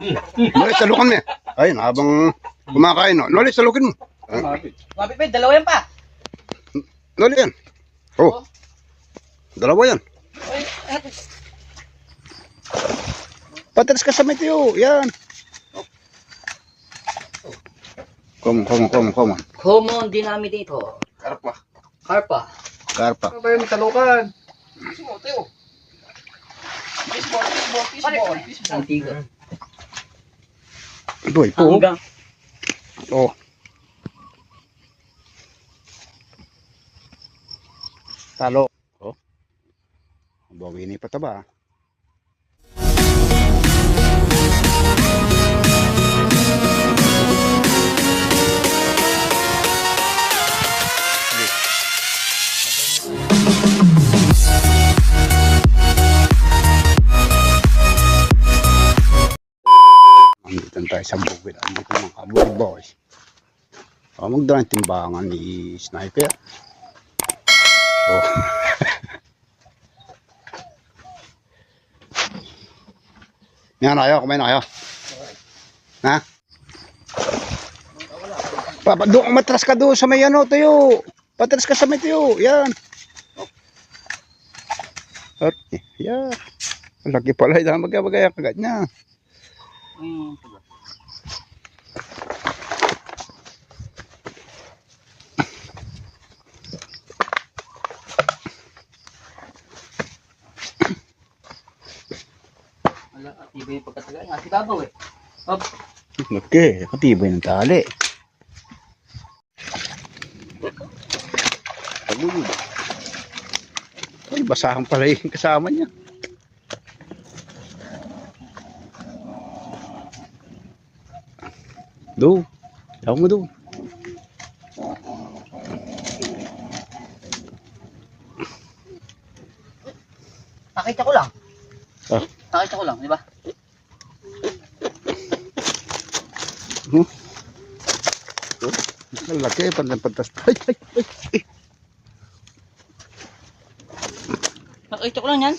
Noli, salukan mo. Ayun, habang kumakain. No? Noli, salukin mo. Mabit pa, dalawa yan pa. Noli yan. Oh. Dalawa yan. Patras ka sa meteo. Yan. Come on. Common dinami dito. Karpa. Karpa. Karpa. Ano ba yung talukan? Antigo. Doy po. Hanggang. Oh. Talo. Oh. Bawi ni pataba. Andito tayo sa bukid. Andito mga kabukid boys. Magdala ng timbangan ni Sniper. Oh. Yan na kayo, kumain na kayo. Ha? Doon, matras ka doon sa may ano, tayo. Patras ka sa may tayo. Yan. Okay, yan. Laki pala, hindi magkabagay ang kagat niya. Wala, atibay yung pagkatagal. Nga si Babaw eh. Hop. Okay, katibay ng tali. Pagulog. Ay, basahan pala yung kasama niya. Do. Tawag mo do. Nakita ko lang. Ah. Nakita ko lang, di ba? Oh. Ang laki, pantas. Ay. Nakita ko lang yan.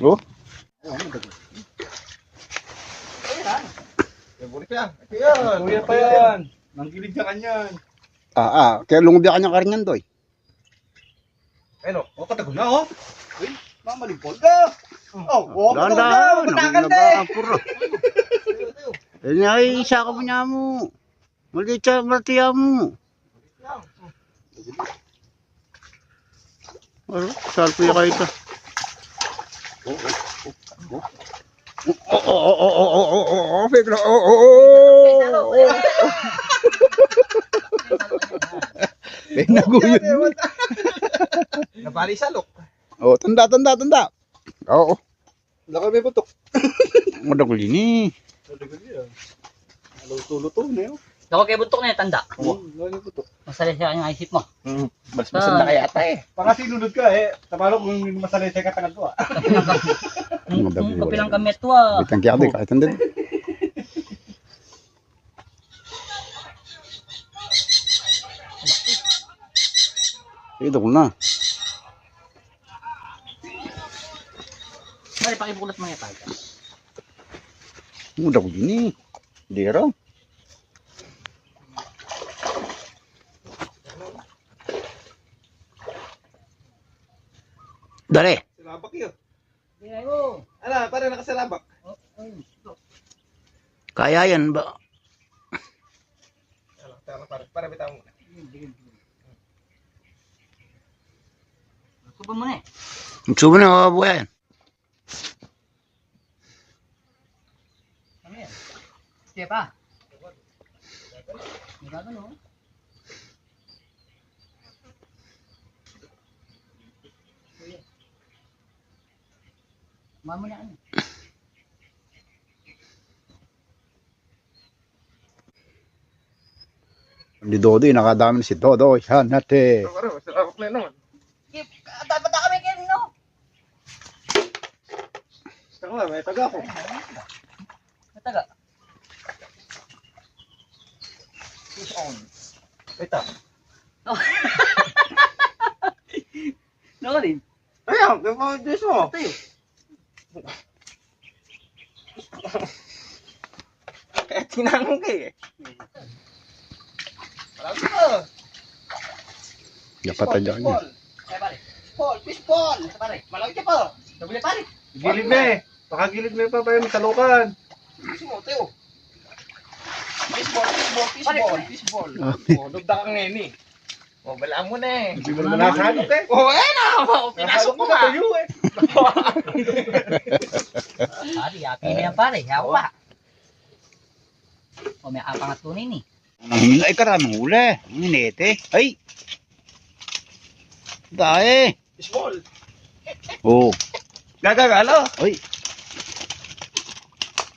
Oh. Bulik yan. Kuya pa yan. Nanggilig na kanyan. Kaya lungod ka niyang karingan doy. Ayun o, katagol na oh. Uy, mamalimpol ka. Oh, Dahan-dahan. matakan na eh. Eh, ay, isa ka mo niya mo. Maliit siya, malatiya mo. Salpo yung kayo ka. Bigla. Eh, naguyod mo. Nabali sa look. Oh, tanda. Oo. Laki may putok. Madagol yun eh. Luto-luto na yun. Ako kay buntok na yan, tanda. Laki may putok. Masali siya yung isip mo. Basbasan na kaya ata eh. Baka sinunod ka eh. Tabalo kung masalay sa katangan to ah. Kapilang kami ito ah. Bitang kaya kahit hindi. Ito ko na. Mali, pakibulat mo yan tayo. Mudah ko yun eh. Hindi raw. Dali. Salabak yun. Tingnan mo. Ano, para nakasalabak. Kaya yan ba? Para bitaw muna. Subo mo na eh. Magsubo na buhay yan. Ano yan? Sige pa. Magagano. Mamo na ano. Di Dodo, nakadami na si Dodo. Yan natin. Salabak na naman. Dapat na kami kayo no. Saka nga, may taga ako. Mataga. Fish on. Ito. No rin. Ayan, yung mga Diyos mo. Tayo. Kaya tinanong ka eh. Alam ko. Dapat aja niya. Kaya pare. Fishball. Ito pare. Malaki ka pa. Dobile pare. Gilid na eh. Baka gilid na pa ba yung talukan. Teo. Fishball. Oh, dugda kang neni. Oh, balaan mo na eh. Hindi mo naman nakahanap eh. Oh, na! Pinasok mo ka. Tuyo eh. Pare, yakin na yan pare. Yaw pa. O may apangat tunin eh. Ay, karaming huli. Ang inete. Ay! Dahil. Fishball. Oo. Gagagalo. Ay.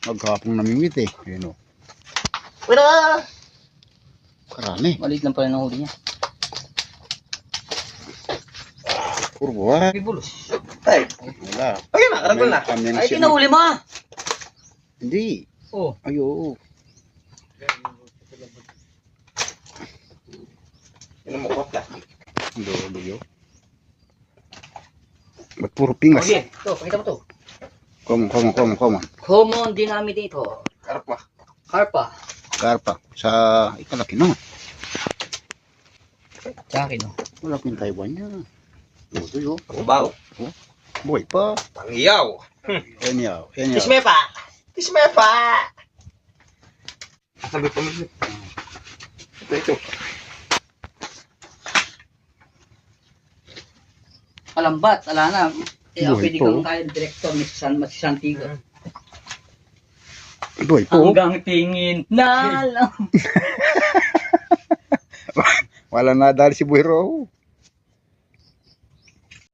Magkapong namimit eh. Yun o. Wala. Karami. Maliit lang pala ng huli niya. Puro buhay. Bibulos. Ay. Wala. Ayun na, karagol na. Kami na Ay, siya. kinahuli mo. Hindi. Oh. Ay, oo. Yan mo ko plastic. Dulo. Ba't puro pingas? Okay. Ito, pakita mo to. Come on. Common dinami dito. Karpa. Karpa. Karpa. Sa ikalaki na. Sa akin, oh. Wala kong Taiwan niya. Ito yun. Ubaw. Buhay pa. Pangiyaw. Yan yaw. Tismepa. Tismepa. Sabi pa mo. Ito. Palambat, ala na. Eh, ang Buhay pwede po. kang kaya director ni Santiago. Buhay po. Hanggang tingin na lang. Wala na dahil si Buhiro.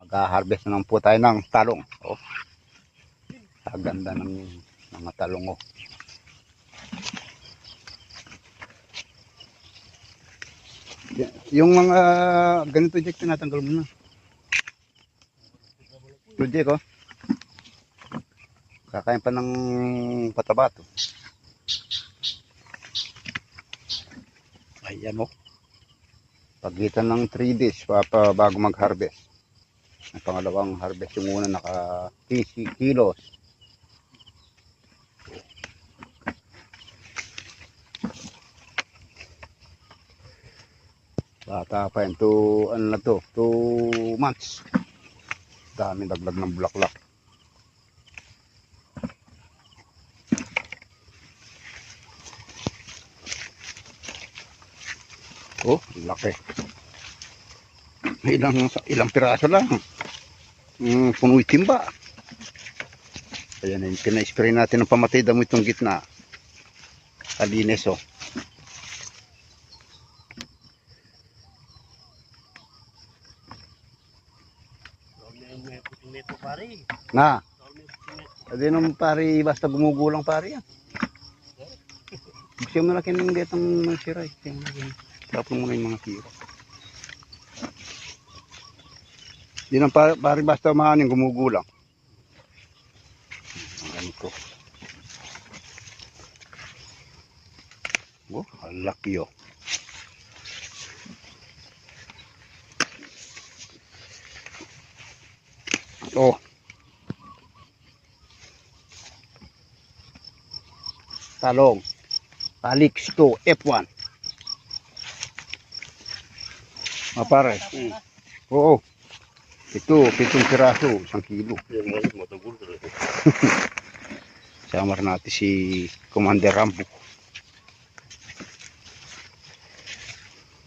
Mag-harvest na lang po tayo ng talong. Oh. Ang ganda ng mga talong. Oh. Yung mga ganito Jack, tinatanggal mo na. Ito Jack, oh. Kakain pa ng patabato. Ayan, oh. Pagitan ng 3 days bago mag-harvest. Ang pangalawang harvest, yung una naka 30 kilos. Bata pa yun, ano na to, 2 months. Dami daglag ng bulaklak. Oh, laki. Ilang piraso lang. Punoy timba. Ayan, yung pina-spray natin ng pamatay damo itong gitna. Kalines, oh. Na. Hindi naman pare, basta gumugulang pare yan. Gusto mo na kinang detang siray. Tapos mo na yung mga sira. Hindi naman pare, basta maaning gumugulang. Ang ganito. Oh, ang laki oh. Oh. Talong. Alix 2 F1. Pare. Oo. Ito, 7 piraso, 1 kilo. Samar natin si Commander Rambo.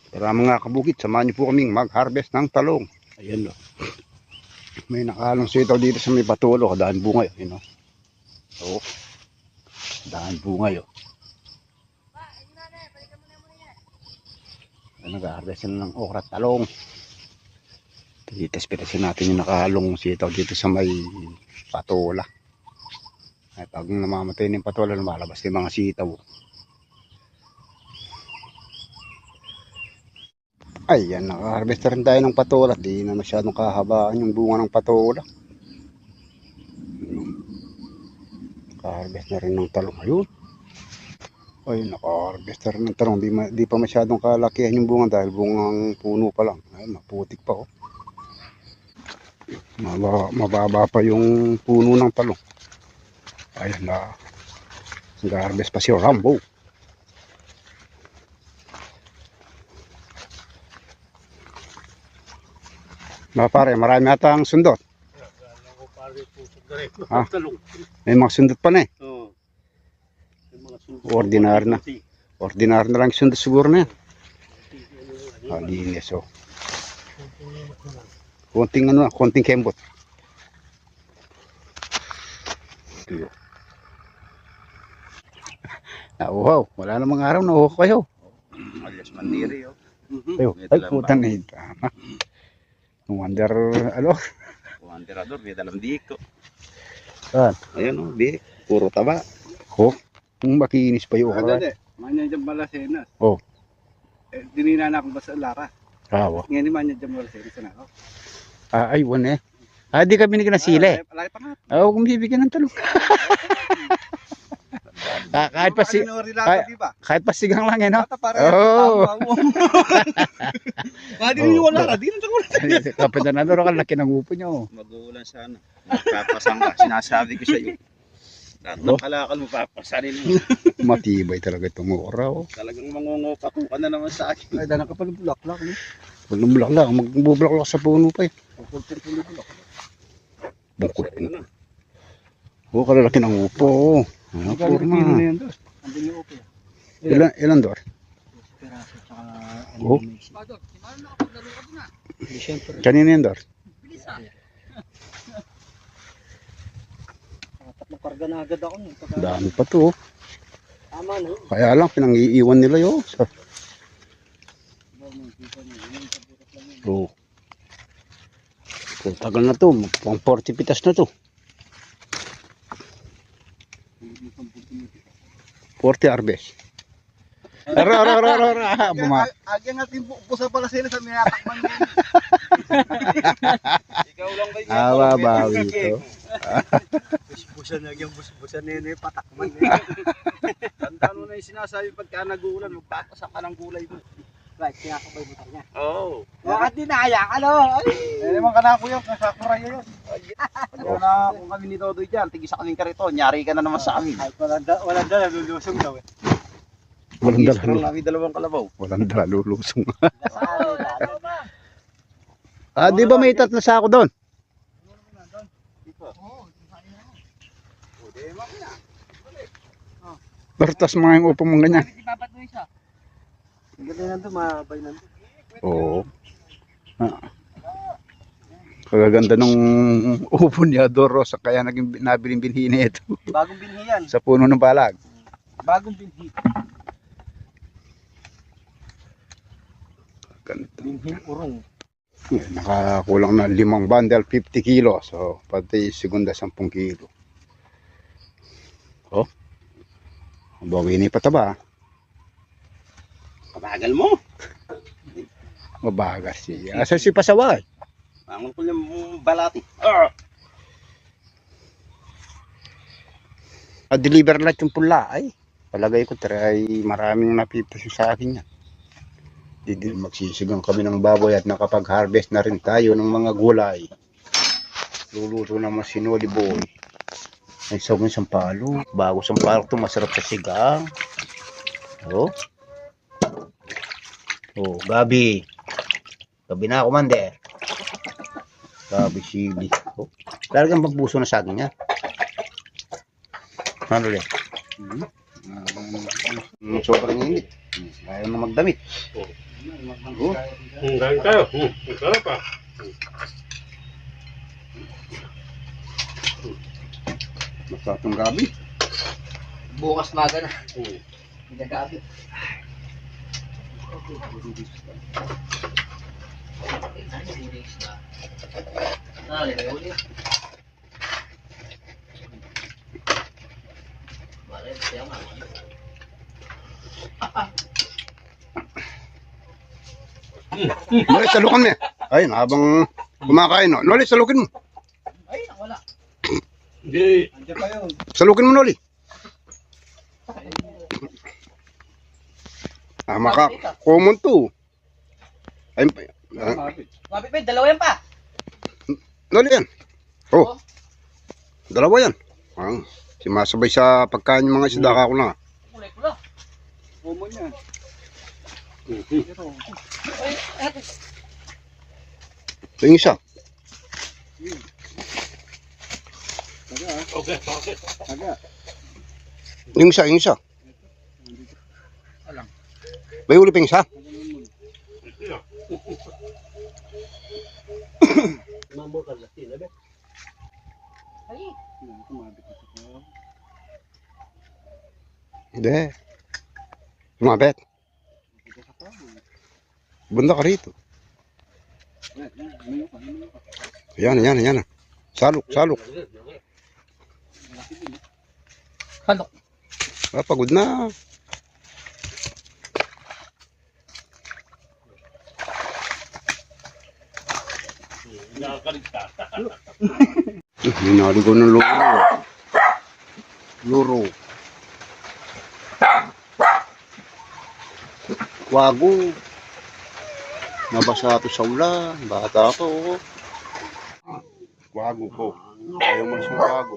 Para mga kabukit, samahan niyo po kaming mag-harvest ng talong. Ayan o. May nakahalong sitaw dito sa may patulo. Daan bunga yun. Oo. Daan bunga yun. Nag-harvest na ng okra at talong. Itas-pitasin natin yung nakahalong sitaw dito sa may patola. Ay, pag namamatay ng patola, lumalabas yung mga sitaw. Ayan, naka-harvest na rin tayo ng patola. Di na masyadong kahabaan yung bunga ng patola. Naka-harvest na rin ng talong. Ayun. Ay, naka-harvest na rin ng talong. Di pa masyadong kalakihan yung bunga dahil bungang puno pa lang. Ay, maputik pa oh. Mababa pa yung puno ng talong. Ayan na. Nag-harvest pa si Rambo. Pare, marami ata ang sundot. Ah, may mga sundot pa na eh. Ordinary na. Ordinary na lang yung sundot siguro na yan. Linis oh. Konting ano, konting kembot. Wow, wala namang araw na uho kayo. Alias Mandiri, oh. Ay, putan eh. Tama. Wonder, ano? Wanderador, may dalang diko. Saan? Ayun, oh, di. Puro taba. Oh, kung makinis pa yung okra. Manya dyan balasenas. Oh. Dinina na akong basta lara. Awa. Ngayon manya dyan balasenas na ako. Ay, wala eh. Di ka binigyan ng sili. Laki pa nga. Oo, kung bibigyan ng talong. Kahit pa si... Kahit pa sigang lang eh, no? Oo. Di wala ka. Di na sa Kapitanador, ang laki ng upo nyo. Mag-uulan sana. Magpapasang ka. Sinasabi ko sa iyo. Lahat ng kalakal mo, papasanin mo. Matibay talaga itong okra. Oh. Talagang mangungupa ko ka na naman sa akin. Ay, dana ka pag bulaklak. Pag nabulaklak, magbubulaklak sa puno pa eh. Bungkol po. Oo, kalalaki ng upo. Ano, forma. Ilan doon? Peraso, tsaka Oh. Pador, si Mano nakapaglaro ka doon ah. Siyempre. Kanina yan doon? Bilis ah. Tatlong karga na agad ako. Dami pa to. Oh. Tama na. Kaya lang, pinang-iiwan nila yun. Oo. Tagal na to. Pang 40 pitas na to. 40 harvest. Ara. Agyan natin busa pala sila sa minatakman mo. Ikaw lang ba Awa, bawi ito. Busa na agyan busa na yun patakman niya. Tandaan mo na yung sinasabi pagka nag-uulan, magpapasa ka ng gulay mo. Right, kinakabay mo niya. Oo. Bakit dinaya ka no? Eh naman ka na kuya, kasakura yun. Ayaw na kung kami ni Todoy dyan, tigisa kaming kariton, nyari ka na naman sa amin. Kahit walang dala, lulusong daw eh. Walang dala. Pero kami dalawang kalabaw. Walang dala, lulusong. Di ba may 3 sako doon? Bertas mga yung upo mong ganyan. Ibabat mo isa. Ang ganda nandun, mabay nandun. Oo. Kagaganda nung upo ni Adoro sa kaya naging nabiling binhi na ito. Bagong binhi yan. Sa puno ng balag. Bagong binhi. Ganito. Binhi urong. Nakakulang na 5 bundle, 50 kilo. So, pati segunda 10 kilo. Oh. Ang bawi ni pataba. Kabagal mo. Mabagas siya. Asa si Pasaway? Mangon ko yung balati. Deliver lahat yung pula ay. Palagay ko ay maraming napipas sa akin yan. Magsisigang kami ng baboy at nakapag-harvest na rin tayo ng mga gulay. Luluto naman si Noli Boy. Ay sawang sampalo. Bago sampalo ito masarap sa sigang. Oh. Oh, Gabi. Gabi na, Commander. Gabi sili. Oh. Talagang pagbuso na sa akin niya. Ano ulit? Sobrang init. Ayaw na magdamit. Oh. Galing tayo. Sarap pa. Masarap ng gabi. Bukas maga na. Pinagabi. Noli, salukan mo. Ayun, habang kumakain. No? Noli, salukin mo. Ay, wala. Hindi. Andiyan pa yun. Salukin mo, Noli. Common to. Ay, Mabit pa, dalawa yan pa. Dali yan. Oh. Dalawa yan. Sumasabay sa pagkain ng mga isda ka ko na. Kulay pula. Common yan. Ay, eto. Ito yung isa. Okay, okay. Taga. Yung isa, yung isa. Alam. May huli pa yung isa? Ay, Hindi. Sumabit. Bunda ka rito. Yan, yan, yan. Salok, salok. Handok. Pagod na. Nakakaligta. Hinali ko ng luro. Luro. Wago. Nabasa ito sa ulan. Bata ako. Wago ko. Ayaw mo sa wago.